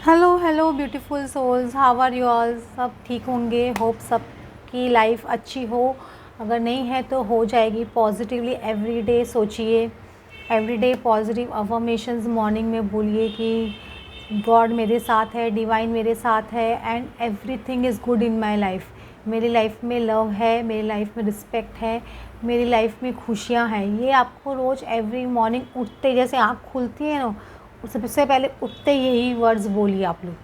Hello hello beautiful souls, how are you all. सब ठीक होंगे, होप सबकी लाइफ अच्छी हो। अगर नहीं है तो हो जाएगी। पॉजिटिवली एवरी डे सोचिए, every day positive affirmations morning में बोलिए कि गॉड मेरे साथ है, डिवाइन मेरे साथ है and everything is good in my life. मेरी लाइफ में लव है, मेरी लाइफ में रिस्पेक्ट है, मेरी लाइफ में खुशियाँ हैं। ये आपको रोज़ एवरी मॉर्निंग उठते जैसे आँख खुलती है ना, सबसे पहले उठते यही वर्ड्स बोलिए आप लोग।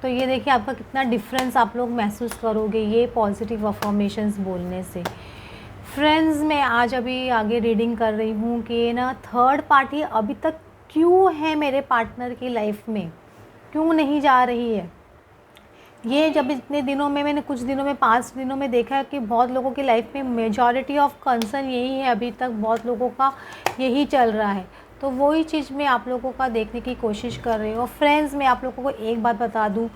तो ये देखिए आपका कितना डिफरेंस आप लोग महसूस करोगे ये पॉजिटिव अफर्मेशंस बोलने से। फ्रेंड्स, मैं आज अभी आगे रीडिंग कर रही हूँ कि ना थर्ड पार्टी अभी तक क्यों है मेरे पार्टनर की लाइफ में, क्यों नहीं जा रही है। ये जब इतने दिनों में मैंने कुछ दिनों में 5 दिनों में देखा है कि बहुत लोगों की लाइफ में मेजॉरिटी ऑफ कंसर्न यही है, अभी तक बहुत लोगों का यही चल रहा है। तो वही चीज़ मैं आप लोगों का देखने की कोशिश कर रही हूँ। फ्रेंड्स, मैं आप लोगों को एक बात बता दूँ,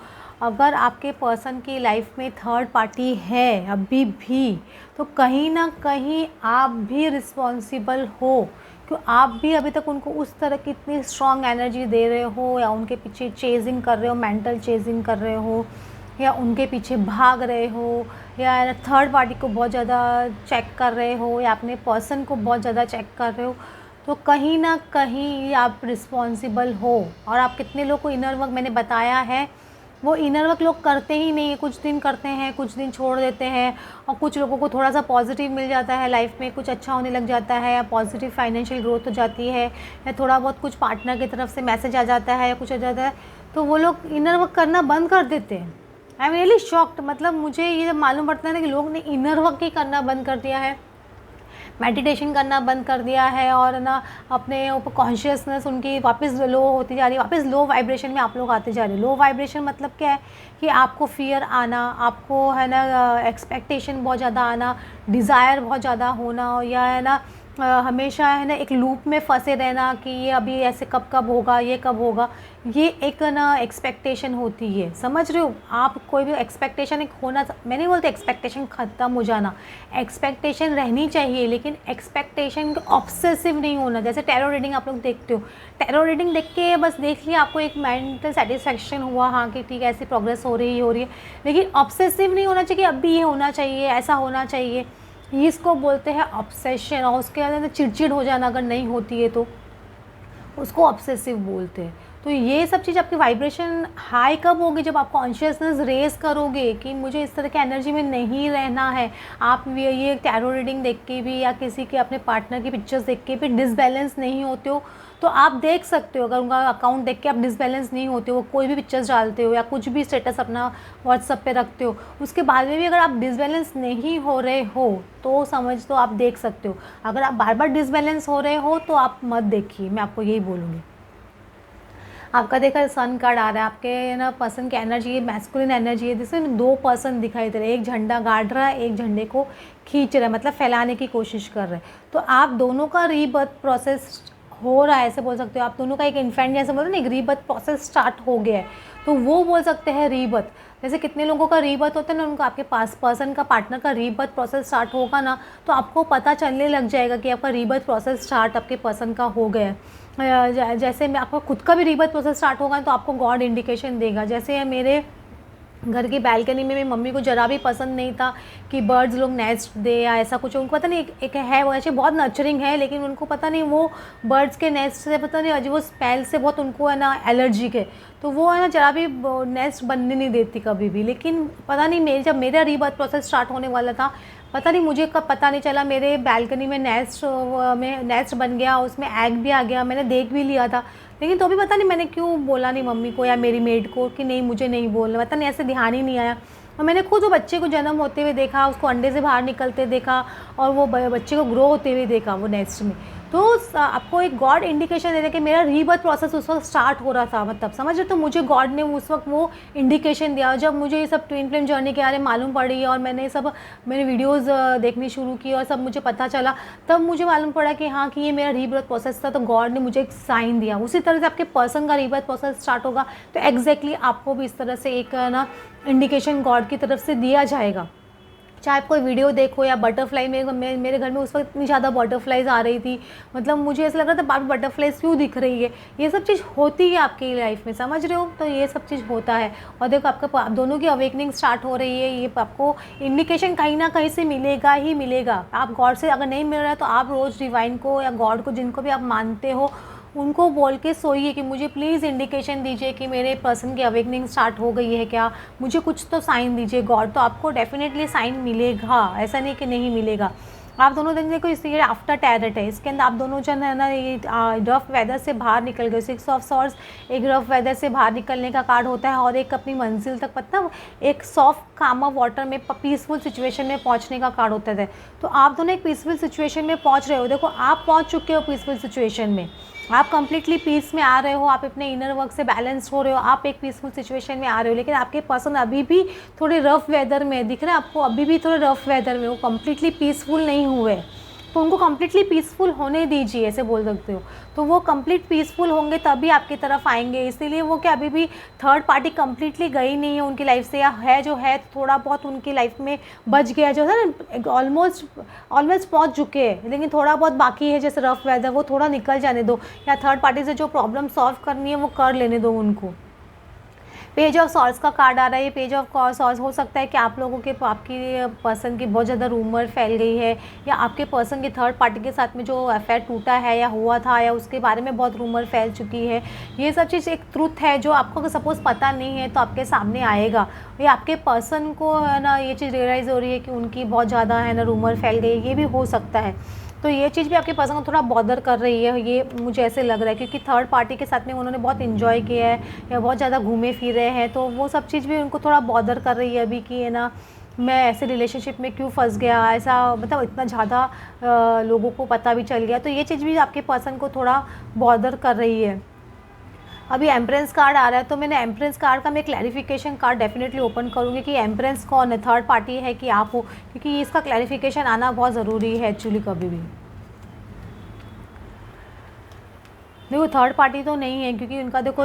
अगर आपके पर्सन की लाइफ में थर्ड पार्टी है अभी भी, तो कहीं ना कहीं आप भी रिस्पॉन्सिबल हो, क्यों आप भी अभी तक उनको उस तरह की इतनी स्ट्रॉन्ग एनर्जी दे रहे हो या उनके पीछे चेजिंग कर रहे हो, मेंटल चेजिंग कर रहे हो या उनके पीछे भाग रहे हो या थर्ड पार्टी को बहुत ज़्यादा चेक कर रहे हो या अपने पर्सन को बहुत ज़्यादा चेक कर रहे हो। तो कहीं ना कहीं आप रिस्पॉन्सिबल हो। और आप कितने लोग को इनर वर्क मैंने बताया है, वो इनर वर्क लोग करते ही नहीं है। कुछ दिन करते हैं, कुछ दिन छोड़ देते हैं। और कुछ लोगों को थोड़ा सा पॉजिटिव मिल जाता है, लाइफ में कुछ अच्छा होने लग जाता है या पॉजिटिव फाइनेंशियल ग्रोथ हो जाती है या थोड़ा बहुत कुछ पार्टनर की तरफ से मैसेज आ जाता है या कुछ आ जाता है, तो वो लोग इनर वर्क करना बंद कर देते हैं। I am really shocked. मतलब मुझे ये जब मालूम पड़ता है ना कि लोग ने इनर वर्क ही करना बंद कर दिया है, मेडिटेशन करना बंद कर दिया है और ना अपने ऊपर कॉन्शियसनेस उनकी वापस लो होती जा रही है, वापस लो वाइब्रेशन में आप लोग आते जा रहे हैं। लो वाइब्रेशन मतलब क्या है कि आपको फियर आना, आपको है ना एक्सपेक्टेशन बहुत ज़्यादा आना, डिज़ायर बहुत ज़्यादा होना, या है ना हमेशा है ना एक लूप में फंसे रहना कि ये अभी ऐसे कब कब होगा, ये कब होगा। ये एक ना एक्सपेक्टेशन होती है, समझ रहे हो आप। कोई भी एक्सपेक्टेशन एक होना, मैं नहीं बोलती एक्सपेक्टेशन ख़त्म हो जाना, एक्सपेक्टेशन रहनी चाहिए, लेकिन एक्सपेक्टेशन ऑब्सेसिव नहीं होना। जैसे टैरो रीडिंग आप लोग देखते हो, टैरो रीडिंग देख के बस देख लिया, आपको एक मेंटल सेटिस्फेक्शन हुआ, हाँ कि ठीक है ऐसी प्रोग्रेस हो रही है, लेकिन ऑब्सेसिव नहीं होना चाहिए कि अभी ये होना चाहिए, ऐसा होना चाहिए। ये इसको बोलते हैं ऑब्सेशन। और उसके अंदर चिड़चिड़ हो जाना अगर नहीं होती है तो उसको ऑब्सेसिव बोलते हैं। तो ये सब चीज़ आपकी वाइब्रेशन हाई कब होगी, जब आप कॉन्शियसनेस रेज करोगे कि मुझे इस तरह के एनर्जी में नहीं रहना है। आप ये टैरो रीडिंग देख के भी या किसी के अपने पार्टनर की पिक्चर्स देख के भी डिसबैलेंस नहीं होते हो, तो आप देख सकते हो। अगर उनका अकाउंट देख के आप डिसबैलेंस नहीं होते हो, कोई भी पिक्चर्स डालते हो या कुछ भी स्टेटस अपना व्हाट्सएप पे रखते हो, उसके बाद में भी अगर आप डिसबैलेंस नहीं हो रहे हो तो समझ तो आप देख सकते हो। अगर आप बार बार डिसबैलेंस हो रहे हो तो आप मत देखिए, मैं आपको यही बोलूँगी। आपका देखा सन कार्ड आ रहा है, आपके ना पर्सन की एनर्जी है, मैस्कुलिन एनर्जी है, जिसमें 2 पर्सन दिखाई दे रहे हैं। एक झंडा गाड़ रहा है, एक झंडे को खींच रहा है, मतलब फैलाने की कोशिश कर रहे हैं। तो आप दोनों का रीबर्थ प्रोसेस हो रहा है, ऐसे बोल सकते हो। आप दोनों का एक इन्फेंट जैसे बोलते हैं ना, एक रीबर्थ प्रोसेस स्टार्ट हो गया है, तो वो बोल सकते हैं रीबर्थ। जैसे कितने लोगों का रीबर्थ होता है ना, उनका आपके पास पर्सन का पार्टनर का रीबर्थ प्रोसेस स्टार्ट होगा ना, तो आपको पता चलने लग जाएगा कि आपका रीबर्थ प्रोसेस स्टार्ट आपके पर्सन का हो गया है। जैसे मैं आपका खुद का भी रीबर्थ प्रोसेस स्टार्ट होगा तो आपको गॉड इंडिकेशन देगा। जैसे मेरे घर की बालकनी में मेरी मम्मी को ज़रा भी पसंद नहीं था कि बर्ड्स लोग नेस्ट दे या ऐसा कुछ। उनको पता नहीं, एक है वो ऐसे बहुत नर्चरिंग है, लेकिन उनको पता नहीं वो बर्ड्स के नेस्ट से पता नहीं अजीब वो स्मेल से बहुत उनको है ना एलर्जिक है, तो वो है ना ज़रा भी नेस्ट बनने नहीं देती कभी भी। लेकिन पता नहीं मेरे जब मेरा रीबर्थ प्रोसेस स्टार्ट होने वाला था, पता नहीं मुझे कब पता नहीं चला, मेरे बालकनी में नेस्ट बन गया, उसमें एग भी आ गया, मैंने देख भी लिया था। लेकिन तो भी पता नहीं मैंने क्यों बोला नहीं मम्मी को या मेरी मेड को कि नहीं मुझे नहीं बोलना, पता नहीं ऐसे ध्यान ही नहीं आया। और मैंने खुद वो बच्चे को जन्म होते हुए देखा, उसको अंडे से बाहर निकलते देखा और वो बच्चे को ग्रो होते हुए देखा वो नेस्ट में। तो आपको एक गॉड इंडिकेशन दे रहा है कि मेरा रीबर्थ प्रोसेस उस वक्त स्टार्ट हो रहा था, मतलब समझ रहे। तो मुझे गॉड ने उस वक्त वो इंडिकेशन दिया। जब मुझे ये सब ट्विन फ्लेम जर्नी के बारे में मालूम पड़ी और मैंने सब मेरे वीडियोज़ देखनी शुरू की और सब मुझे पता चला, तब मुझे मालूम पड़ा कि हाँ कि ये मेरा रीबर्थ प्रोसेस था। तो गॉड ने मुझे एक साइन दिया। उसी तरह से आपके पर्सन का रीबर्थ प्रोसेस स्टार्ट होगा तो एग्जैक्टली आपको भी इस तरह से एक ना इंडिकेशन गॉड की तरफ से दिया जाएगा चाहे आप कोई वीडियो देखो या बटरफ्लाई मेरे घर में उस वक्त इतनी ज़्यादा बटरफ्लाइज आ रही थी, मतलब मुझे ऐसा लग रहा था बार बटरफ्लाइज क्यों दिख रही है। ये सब चीज़ होती है आपकी लाइफ में, समझ रहे हो, तो ये सब चीज़ होता है। और देखो आपका आप दोनों की अवेकनिंग स्टार्ट हो रही है, ये आपको इंडिकेशन कहीं ना कहीं से मिलेगा ही मिलेगा। आप गॉड से अगर नहीं मिल रहा है तो आप रोज़ डिवाइन को या गॉड को, जिनको भी आप मानते हो, उनको बोल के सोइए कि मुझे प्लीज़ इंडिकेशन दीजिए कि मेरे पर्सन की अवेकनिंग स्टार्ट हो गई है क्या, मुझे कुछ तो साइन दीजिए गॉड। तो आपको डेफिनेटली साइन मिलेगा, ऐसा नहीं कि नहीं मिलेगा। आप दोनों दिन देखो, इसलिए आफ्टर टैरेट है, इसके अंदर आप दोनों जन है ना ये रफ वेदर से बाहर निकल गए। 6 ऑफ सॉर्ड्स एक रफ वेदर से बाहर निकलने का कार्ड होता है, और एक अपनी मंजिल तक, पता एक सॉफ्ट कामा वाटर में पीसफुल सिचुएशन में पहुंचने का कार्ड होता है। तो आप दोनों एक पीसफुल सिचुएशन में पहुंच रहे हो। देखो आप पहुंच चुके हो पीसफुल सिचुएशन में, आप कंप्लीटली पीस में आ रहे हो, आप अपने इनर वर्क से बैलेंस हो रहे हो, आप एक पीसफुल सिचुएशन में आ रहे हो। लेकिन आपके पर्सन अभी भी थोड़े रफ वेदर में दिख रहे हैं आपको, अभी भी थोड़े रफ वेदर में, वो कंप्लीटली पीसफुल नहीं हुए। तो उनको कंप्लीटली पीसफुल होने दीजिए, ऐसे बोल सकते हो। तो वो कंप्लीट पीसफुल होंगे तभी आपकी तरफ आएंगे। इसीलिए वो क्या अभी भी थर्ड पार्टी कंप्लीटली गई नहीं है उनकी लाइफ से, या है जो है थोड़ा बहुत उनकी लाइफ में बच गया, जो है ना ऑलमोस्ट पहुंच चुके हैं, लेकिन थोड़ा बहुत बाकी है। जैसे रफ वेदर वो थोड़ा निकल जाने दो, या थर्ड पार्टी से जो प्रॉब्लम सॉल्व करनी है वो कर लेने दो उनको। पेज ऑफ सॉर्ड्स का कार्ड आ रहा है। ये पेज ऑफ सॉर्ड्स हो सकता है कि आप लोगों के आपकी पर्सन की बहुत ज़्यादा रूमर फैल गई है, या आपके पर्सन के थर्ड पार्टी के साथ में जो अफेयर टूटा है या हुआ था, या उसके बारे में बहुत रूमर फैल चुकी है। ये सब चीज़ एक ट्रुथ है जो आपको अगर सपोज़ पता नहीं है तो आपके सामने आएगा। ये आपके पर्सन को है ना ये चीज़ रियलाइज़ हो रही है कि उनकी बहुत ज़्यादा है ना रूमर फैल गई, ये भी हो सकता है। तो ये चीज़ भी आपके पर्सन को थोड़ा बॉदर कर रही है, ये मुझे ऐसे लग रहा है, क्योंकि थर्ड पार्टी के साथ में उन्होंने बहुत इन्जॉय किया है या बहुत ज़्यादा घूमे फिरे हैं, तो वो सब चीज़ भी उनको थोड़ा बॉदर कर रही है अभी कि है ना मैं ऐसे रिलेशनशिप में क्यों फंस गया, ऐसा मतलब इतना ज़्यादा लोगों को पता भी चल गया। तो ये चीज़ भी आपके पर्सन को थोड़ा बॉदर कर रही है। अभी एम्प्रेंस कार्ड आ रहा है, तो मैंने एम्प्रेंस कार्ड का मैं क्लैरिफिकेशन कार्ड डेफिनेटली ओपन करूँगी कि एम्प्रेंस कौन है, थर्ड पार्टी है कि आप हो, क्योंकि इसका क्लैरिफिकेशन आना बहुत ज़रूरी है एक्चुअली कभी भी। देखो थर्ड पार्टी तो नहीं है, क्योंकि उनका देखो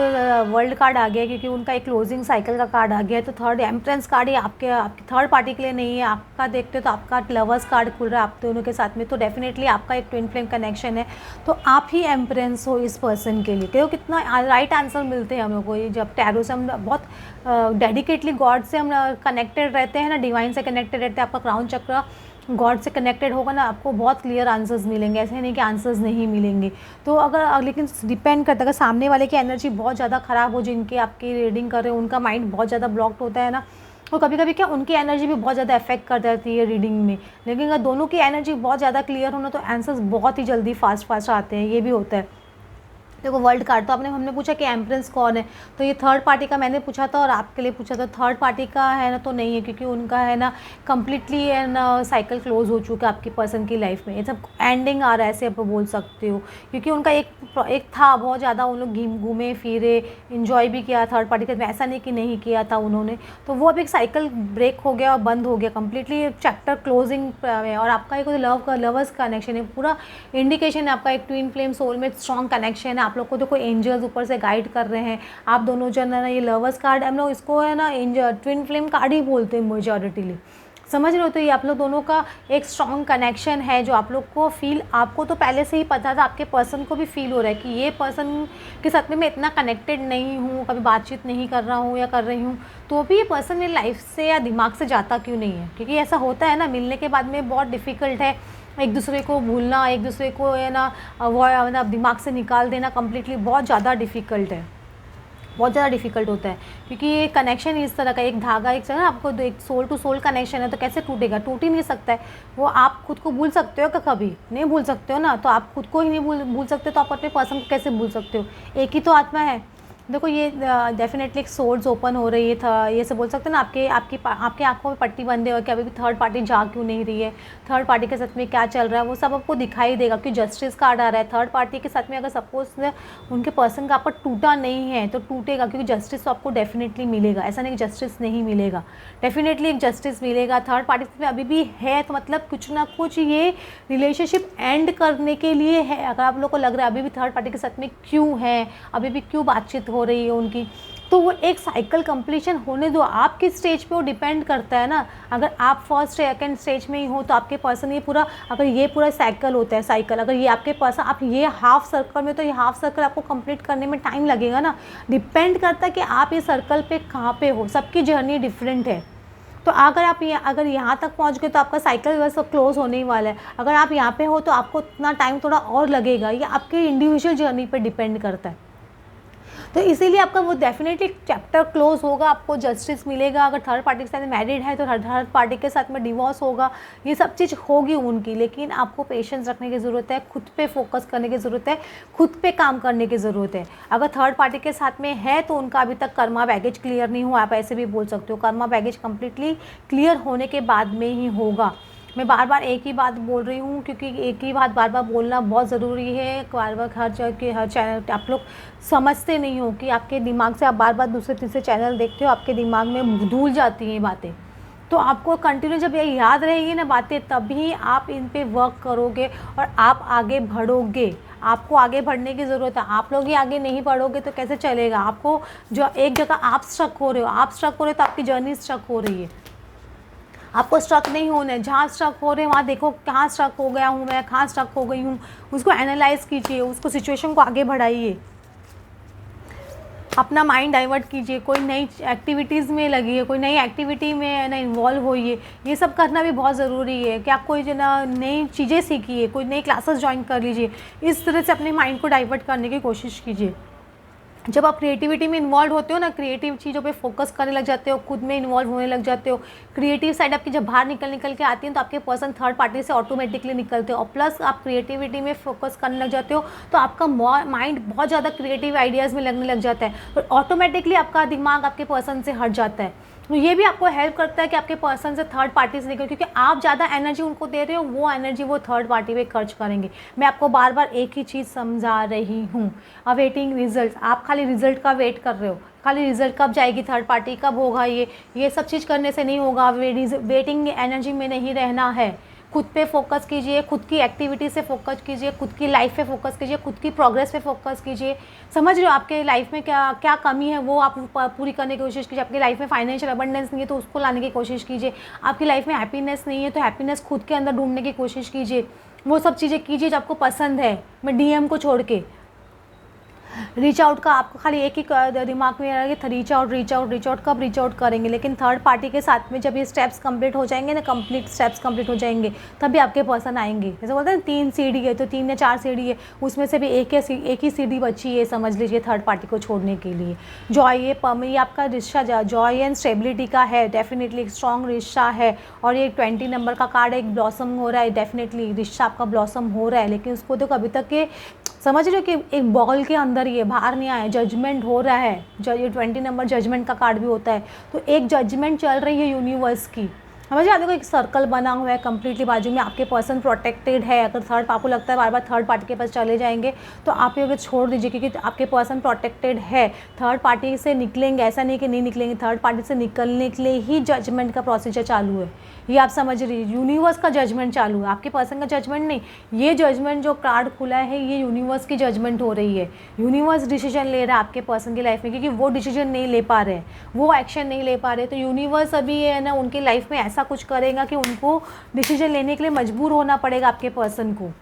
वर्ल्ड कार्ड आ गया है, क्योंकि उनका एक क्लोजिंग साइकिल का कार्ड आ गया है। तो थर्ड एम्प्रेंस कार्ड ही आपके थर्ड पार्टी के लिए नहीं है। आपका देखते हो तो आपका लवर्स कार्ड खुल रहा है आप दोनों के साथ में, तो डेफिनेटली आपका एक ट्विन फ्लेम कनेक्शन है। तो आप ही एम्प्रेंस हो इस पर्सन के लिए। देखो कितना राइट आंसर मिलते हैं हम लोग को। ये जब टैरो से हम बहुत डेडिकेटली गॉड से हम कनेक्टेड रहते हैं ना, डिवाइन से कनेक्टेड रहते हैं, आपका क्राउन चक्र गॉड से कनेक्टेड होगा ना, आपको बहुत क्लियर आंसर्स मिलेंगे। ऐसे नहीं कि आंसर्स नहीं मिलेंगे। तो अगर लेकिन डिपेंड करता है, अगर सामने वाले की एनर्जी बहुत ज़्यादा ख़राब हो, जिनकी आपकी रीडिंग कर रहे हो उनका माइंड बहुत ज़्यादा ब्लॉक्ड होता है ना, तो कभी कभी क्या उनकी एनर्जी भी बहुत ज़्यादा अफेक्ट कर देती है रीडिंग में। लेकिन अगर दोनों की एनर्जी बहुत ज़्यादा क्लियर होना तो आंसर्स बहुत ही जल्दी फास्ट आते हैं, ये भी होता है। देखो वर्ल्ड कार्ड तो हमने पूछा कि एम्प्रेंस कौन है, तो ये थर्ड पार्टी का मैंने पूछा था और आपके लिए पूछा था। थर्ड पार्टी का है ना तो नहीं है, क्योंकि उनका है ना कम्प्लीटली है ना साइकिल क्लोज हो चुका है आपकी पर्सन की लाइफ में। ये सब एंडिंग आ रहा है, ऐसे आप बोल सकते हो, क्योंकि उनका एक था बहुत ज़्यादा, उन लोग घूमे फिरे इंजॉय भी किया थर्ड पार्टी के, ऐसा नहीं कि नहीं किया था उन्होंने। तो वो अब एक साइकिल ब्रेक हो गया और बंद हो गया कम्प्लीटली, चैप्टर क्लोजिंग में। और आपका एक लवर्स कनेक्शन है, पूरा इंडिकेशन है आपका एक ट्विन फ्लेम सोल में स्ट्रॉन्ग कनेक्शन है। आप लोग को देखो एंजल्स ऊपर से गाइड कर रहे हैं, आप दोनों जन है ना। ये लवर्स कार्ड हम लोग इसको है ना ट्विन फ्लेम कार्ड ही बोलते हैं मेजॉरिटीली, समझ रहे हो। तो ये आप लोग दोनों का एक स्ट्रॉन्ग कनेक्शन है जो आप लोग को फील, आपको तो पहले से ही पता था, आपके पर्सन को भी फील हो रहा है कि ये पर्सन के साथ में मैं इतना कनेक्टेड नहीं हूँ, कभी बातचीत नहीं कर रहा हूँ या कर रही हूँ, तो भी ये पर्सन मेरी लाइफ से या दिमाग से जाता क्यों नहीं है। क्योंकि ऐसा होता है ना, मिलने के बाद में बहुत डिफ़िकल्ट है एक दूसरे को भूलना, एक दूसरे को है ना वो मतलब दिमाग से निकाल देना कम्प्लीटली, बहुत ज़्यादा डिफ़िकल्ट है, बहुत ज़्यादा डिफिकल्ट होता है। क्योंकि ये कनेक्शन इस तरह का, एक धागा एक ना आपको एक सोल टू सोल कनेक्शन है, तो कैसे टूटेगा, टूट ही नहीं सकता है वो। आप खुद को भूल सकते हो क्या? कभी नहीं भूल सकते हो ना। तो आप खुद को ही नहीं भूल सकते तो आप अपने पर्सन को कैसे भूल सकते हो? एक ही तो आत्मा है। देखो ये डेफिनेटली एक सोर्स ओपन हो रही है था, ये सब बोल सकते हैं ना। आपके आंखों में पट्टी बंधे हो कि अभी भी थर्ड पार्टी जा क्यों नहीं रही है, थर्ड पार्टी के साथ में क्या चल रहा है, वो सब आपको दिखाई देगा। क्योंकि जस्टिस कार्ड आ रहा है थर्ड पार्टी के साथ में। अगर सपोज उनके पर्सन का आपका टूटा नहीं है तो टूटेगा, क्योंकि जस्टिस तो आपको डेफिनेटली मिलेगा। ऐसा नहीं कि जस्टिस नहीं मिलेगा, डेफिनेटली एक जस्टिस मिलेगा। थर्ड पार्टी में अभी भी है तो मतलब कुछ ना कुछ ये रिलेशनशिप एंड करने के लिए है। अगर आप लोग को लग रहा है अभी भी थर्ड पार्टी के साथ में क्यों है, अभी भी क्यों बातचीत हो रही है उनकी, तो वो एक साइकिल कंप्लीशन होने दो। आप किस स्टेज पे वो डिपेंड करता है ना। अगर आप फर्स्ट सेकंड स्टेज में ही हो तो आपके पर्सन ये पूरा, अगर ये पूरा साइकिल होता है साइकिल, अगर ये आपके पर्सन आप ये हाफ सर्कल में, तो ये हाफ सर्कल आपको कंप्लीट करने में टाइम लगेगा ना। डिपेंड करता है कि आप ये सर्कल पे कहाँ पे हो, सबकी जर्नी डिफरेंट है। तो अगर आप अगर यहाँ तक पहुँच गए तो आपका साइकिल बस क्लोज होने ही वाला है। अगर आप यहाँ पे हो तो आपको उतना टाइम थोड़ा और लगेगा। ये आपके इंडिविजुअल जर्नी पे डिपेंड करता है। तो इसीलिए आपका वो डेफिनेटली चैप्टर क्लोज होगा, आपको जस्टिस मिलेगा। अगर थर्ड पार्टी के साथ मैरिड है तो थर्ड पार्टी के साथ में डिवोर्स होगा, ये सब चीज़ होगी उनकी। लेकिन आपको पेशेंस रखने की ज़रूरत है, खुद पे फोकस करने की ज़रूरत है, खुद पे काम करने की ज़रूरत है। अगर थर्ड पार्टी के साथ में है तो उनका अभी तक कर्मा बैगेज क्लियर नहीं हुआ, आप ऐसे भी बोल सकते हो। कर्मा बैगेज कम्प्लीटली क्लियर होने के बाद में ही होगा। मैं बार बार एक ही बात बोल रही हूँ क्योंकि एक ही बात बार बार बोलना बहुत ज़रूरी है। बार बार हर जगह के हर चैनल आप लोग समझते नहीं हो कि आपके दिमाग से आप बार बार दूसरे तीसरे चैनल देखते हो, आपके दिमाग में धूल जाती हैं बातें। तो आपको कंटिन्यू जब ये याद रहेगी ना बातें, तभी आप इन पे वर्क करोगे और आप आगे बढ़ोगे। आपको आगे बढ़ने की ज़रूरत है। आप लोग ही आगे नहीं बढ़ोगे तो कैसे चलेगा। आपको जो एक जगह आप स्ट्रक हो रहे हो तो आपकी जर्नी स्ट्रक हो रही है। आपको स्ट्रक नहीं होना है। जहाँ स्ट्रक हो रहे हैं वहाँ देखो कहाँ स्ट्रक हो गया हूँ मैं, कहाँ स्ट्रक हो गई हूँ, उसको एनालाइज कीजिए, उसको सिचुएशन को आगे बढ़ाइए, अपना माइंड डाइवर्ट कीजिए, कोई नई एक्टिविटीज़ में लगिए, कोई नई एक्टिविटी में ना इन्वॉल्व होइए। ये सब करना भी बहुत ज़रूरी है कि आप कोई जो ना नई चीज़ें सीखिए, कोई नई क्लासेस ज्वाइन कर लीजिए। इस तरह से अपने माइंड को डाइवर्ट करने की कोशिश कीजिए। जब आप क्रिएटिविटी में इन्वॉल्व होते हो ना, क्रिएटिव चीज़ों पे फोकस करने लग जाते हो, खुद में इन्वॉल्व होने लग जाते हो, क्रिएटिव साइड आपकी जब बाहर निकल के आती है तो आपके पर्सन थर्ड पार्टी से ऑटोमेटिकली निकलते हो। और प्लस आप क्रिएटिविटी में फोकस करने लग जाते हो तो आपका माइंड बहुत ज़्यादा क्रिएटिव आइडियाज़ में लगने लग जाता है, तो ऑटोमेटिकली आपका दिमाग आपके पर्सन से हट जाता है। तो ये भी आपको हेल्प करता है कि आपके पर्सन से थर्ड पार्टी से निकल, क्योंकि आप ज़्यादा एनर्जी उनको दे रहे हो, वो एनर्जी वो थर्ड पार्टी पे खर्च करेंगे। मैं आपको बार बार एक ही चीज़ समझा रही हूँ, अवेटिंग रिजल्ट। आप खाली रिजल्ट का वेट कर रहे हो, खाली रिजल्ट कब जाएगी थर्ड पार्टी, कब होगा, ये सब चीज़ करने से नहीं होगा। वेटिंग एनर्जी में नहीं रहना है। खुद पे फोकस कीजिए, खुद की एक्टिविटी से फोकस कीजिए, खुद की लाइफ पे फोकस कीजिए, खुद की प्रोग्रेस पे फोकस कीजिए। समझ रहे हो आपके लाइफ में क्या क्या कमी है, वो आप पूरी करने की कोशिश कीजिए। आपकी लाइफ में फाइनेंशियल अबंडेंस नहीं है तो उसको लाने की कोशिश कीजिए। आपकी लाइफ में हैप्पीनेस नहीं है तो हैप्पीनेस खुद के अंदर ढूंढने की कोशिश कीजिए। वो सब चीज़ें कीजिए जो आपको पसंद है। मैं डीएम को छोड़ के रीच आउट का आपको खाली एक ही दिमाग में रहेगा कि रीच आउट कब रीच आउट करेंगे। लेकिन थर्ड पार्टी के साथ में जब ये स्टेप्स कंप्लीट हो जाएंगे ना, स्टेप्स कंप्लीट हो जाएंगे, तभी आपके पर्सन आएंगे। जैसे बोलते हैं 3 सीढ़ी है तो 3 या 4 सीढ़ी है, उसमें से भी एक ही सीढ़ी बची है, समझ लीजिए, थर्ड पार्टी को छोड़ने के लिए। जॉय ये आपका रिश्ता जॉय एंड स्टेबिलिटी का है, डेफिनेटली एक स्ट्रॉन्ग रिश्ता है। और ये 20 नंबर का कार्ड एक ब्लॉसम हो रहा है, डेफिनेटली रिश्ता आपका ब्लॉसम हो रहा है। लेकिन उसको तो कभी तक के समझ रहे हो कि एक बॉल के अंदर ये बाहर नहीं आया, जजमेंट हो रहा है। ये 20 नंबर जजमेंट का कार्ड भी होता है, तो एक जजमेंट चल रही है यूनिवर्स की। समझ रहे, देखो एक सर्कल बना हुआ है कम्प्लीटली, बाजू में आपके पर्सन प्रोटेक्टेड है। अगर थर्ड आपको लगता है बार बार थर्ड पार्टी के पास चले जाएंगे तो आप ये छोड़ दीजिए, क्योंकि आपके पर्सन प्रोटेक्टेड है। थर्ड पार्टी से निकलेंगे, ऐसा नहीं कि नहीं निकलेंगे, थर्ड पार्टी से निकलने के लिए ही जजमेंट का प्रोसीजर चालू है। ये आप समझ रही, यूनिवर्स का जजमेंट चालू है, आपके पर्सन का जजमेंट नहीं। ये जजमेंट जो कार्ड खुला है ये यूनिवर्स की जजमेंट हो रही है। यूनिवर्स डिसीजन ले रहा है आपके पर्सन की लाइफ में, क्योंकि वो डिसीजन नहीं ले पा रहे, वो एक्शन नहीं ले पा रहे। तो यूनिवर्स अभी है ना उनकी लाइफ में ऐसा कुछ करेगा कि उनको डिसीजन लेने के लिए मजबूर होना पड़ेगा आपके पर्सन को।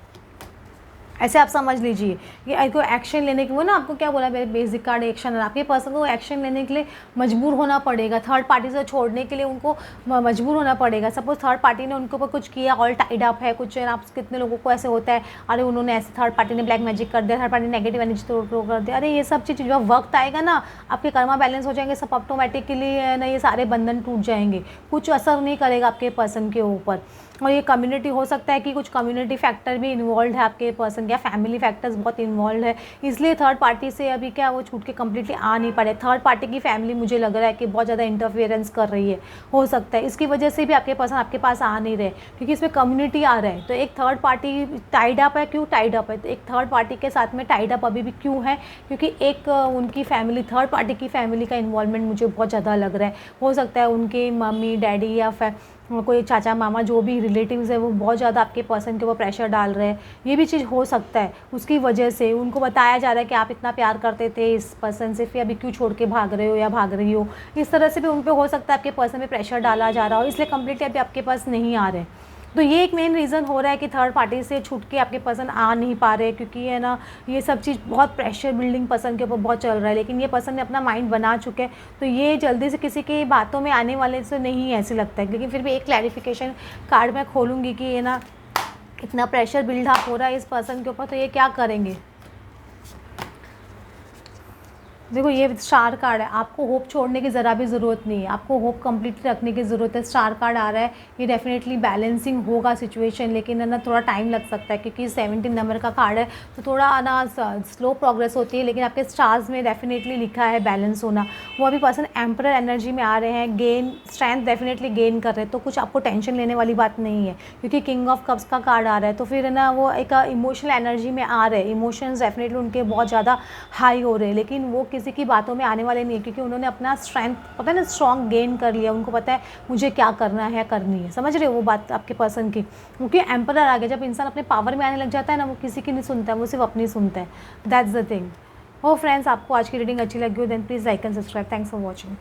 ऐसे आप समझ लीजिए कि आपको एक्शन लेने के, वो ना आपको क्या बोला बेसिक कार्ड एक्शन है, आपके पर्सन को एक्शन लेने के लिए मजबूर होना पड़ेगा। थर्ड पार्टी से छोड़ने के लिए उनको मजबूर होना पड़ेगा। सपोज थर्ड पार्टी ने उनके ऊपर कुछ किया, ऑल टाइड अप है कुछ, आप कितने लोगों को ऐसे होता है, अरे उन्होंने ऐसे थर्ड पार्टी ने ब्लैक मैजिक कर दिया, थर्ड पार्टी ने नेगेटिव एनर्जी थ्रो कर दिया। अरे ये सब चीज़ जब वक्त आएगा ना, आपके कर्मा बैलेंस हो जाएंगे, सब ऑटोमेटिकली ना ये सारे बंधन टूट जाएंगे, कुछ असर नहीं करेगा आपके पर्सन के ऊपर। और ये कम्युनिटी हो सकता है कि कुछ कम्युनिटी फैक्टर भी इन्वॉल्व है आपके पर्सन, या फैमिली फैक्टर्स बहुत इन्वॉल्व है, इसलिए थर्ड पार्टी से अभी क्या वो छूट के कम्प्लीटली आ नहीं पड़े। थर्ड पार्टी की फैमिली मुझे लग रहा है कि बहुत ज़्यादा इंटरफेरेंस कर रही है, हो सकता है इसकी वजह से भी आपके पर्सन आपके पास आ नहीं रहे, क्योंकि इसमें कम्युनिटी आ रहा है। तो एक थर्ड पार्टी टाइड अप है, क्यों टाइड अप है, तो एक थर्ड पार्टी के साथ में टाइड अप अभी भी क्यों है, क्योंकि एक उनकी फैमिली, थर्ड पार्टी की फैमिली का इन्वॉल्वमेंट मुझे बहुत ज़्यादा लग रहा है। हो सकता है उनके मम्मी डैडी या कोई चाचा मामा जो भी रिलेटिव्स है वो बहुत ज़्यादा आपके पर्सन के ऊपर प्रेशर डाल रहे हैं, ये भी चीज़ हो सकता है। उसकी वजह से उनको बताया जा रहा है कि आप इतना प्यार करते थे इस पर्सन से, फिर अभी क्यों छोड़ के भाग रहे हो या भाग रही हो, इस तरह से भी उन पर हो सकता है आपके पर्सन पे प्रेशर डाला जा रहा हो, इसलिए कम्प्लीटली अभी आपके पास नहीं आ रहे। तो ये एक मेन रीज़न हो रहा है कि थर्ड पार्टी से छूट के आपके पर्सन आ नहीं पा रहे, क्योंकि है ना ये सब चीज़ बहुत प्रेशर बिल्डिंग पर्सन के ऊपर बहुत चल रहा है। लेकिन ये पर्सन ने अपना माइंड बना चुके हैं, तो ये जल्दी से किसी की बातों में आने वाले से नहीं ऐसे लगता है। लेकिन फिर भी एक क्लैरिफिकेशन कार्ड मैं खोलूँगी कि ये ना इतना प्रेशर बिल्ड अप हो रहा है इस पर्सन के ऊपर, तो ये क्या करेंगे। देखो ये स्टार कार्ड है, आपको होप छोड़ने की ज़रा भी ज़रूरत नहीं है, आपको होप कंप्लीटली रखने की ज़रूरत है। स्टार कार्ड आ रहा है, ये डेफिनेटली बैलेंसिंग होगा सिचुएशन, लेकिन है ना थोड़ा टाइम लग सकता है, क्योंकि 17 नंबर का कार्ड है, तो थोड़ा ना स्लो प्रोग्रेस होती है। लेकिन आपके स्टार्स में डेफिनेटली लिखा है बैलेंस होना। वो अभी पर्सन एम्परर एनर्जी में आ रहे हैं, गेन स्ट्रेंथ डेफिनेटली गेन कर रहे हैं, तो कुछ आपको टेंशन लेने वाली बात नहीं है, क्योंकि किंग ऑफ कप्स का कार्ड आ रहा है। तो फिर है ना वो एक इमोशनल एनर्जी में आ रहे हैं, इमोशंस डेफिनेटली उनके बहुत ज़्यादा हाई हो रहे हैं, लेकिन वो किसी की बातों में आने वाले नहीं है, क्योंकि उन्होंने अपना स्ट्रेंथ पता है ना स्ट्रॉन्ग गेन कर लिया। उनको पता है मुझे क्या करना है करनी है, समझ रहे हो वो बात आपके पर्सन की, क्योंकि एम्परर आ गया। जब इंसान अपने पावर में आने लग जाता है ना, वो किसी की नहीं सुनता है, वो सिर्फ अपनी सुनता है। That's the thing. हो फ्रेंड्स, आपको आज की रीडिंग अच्छी लगी हो then please like and subscribe. Thanks for watching.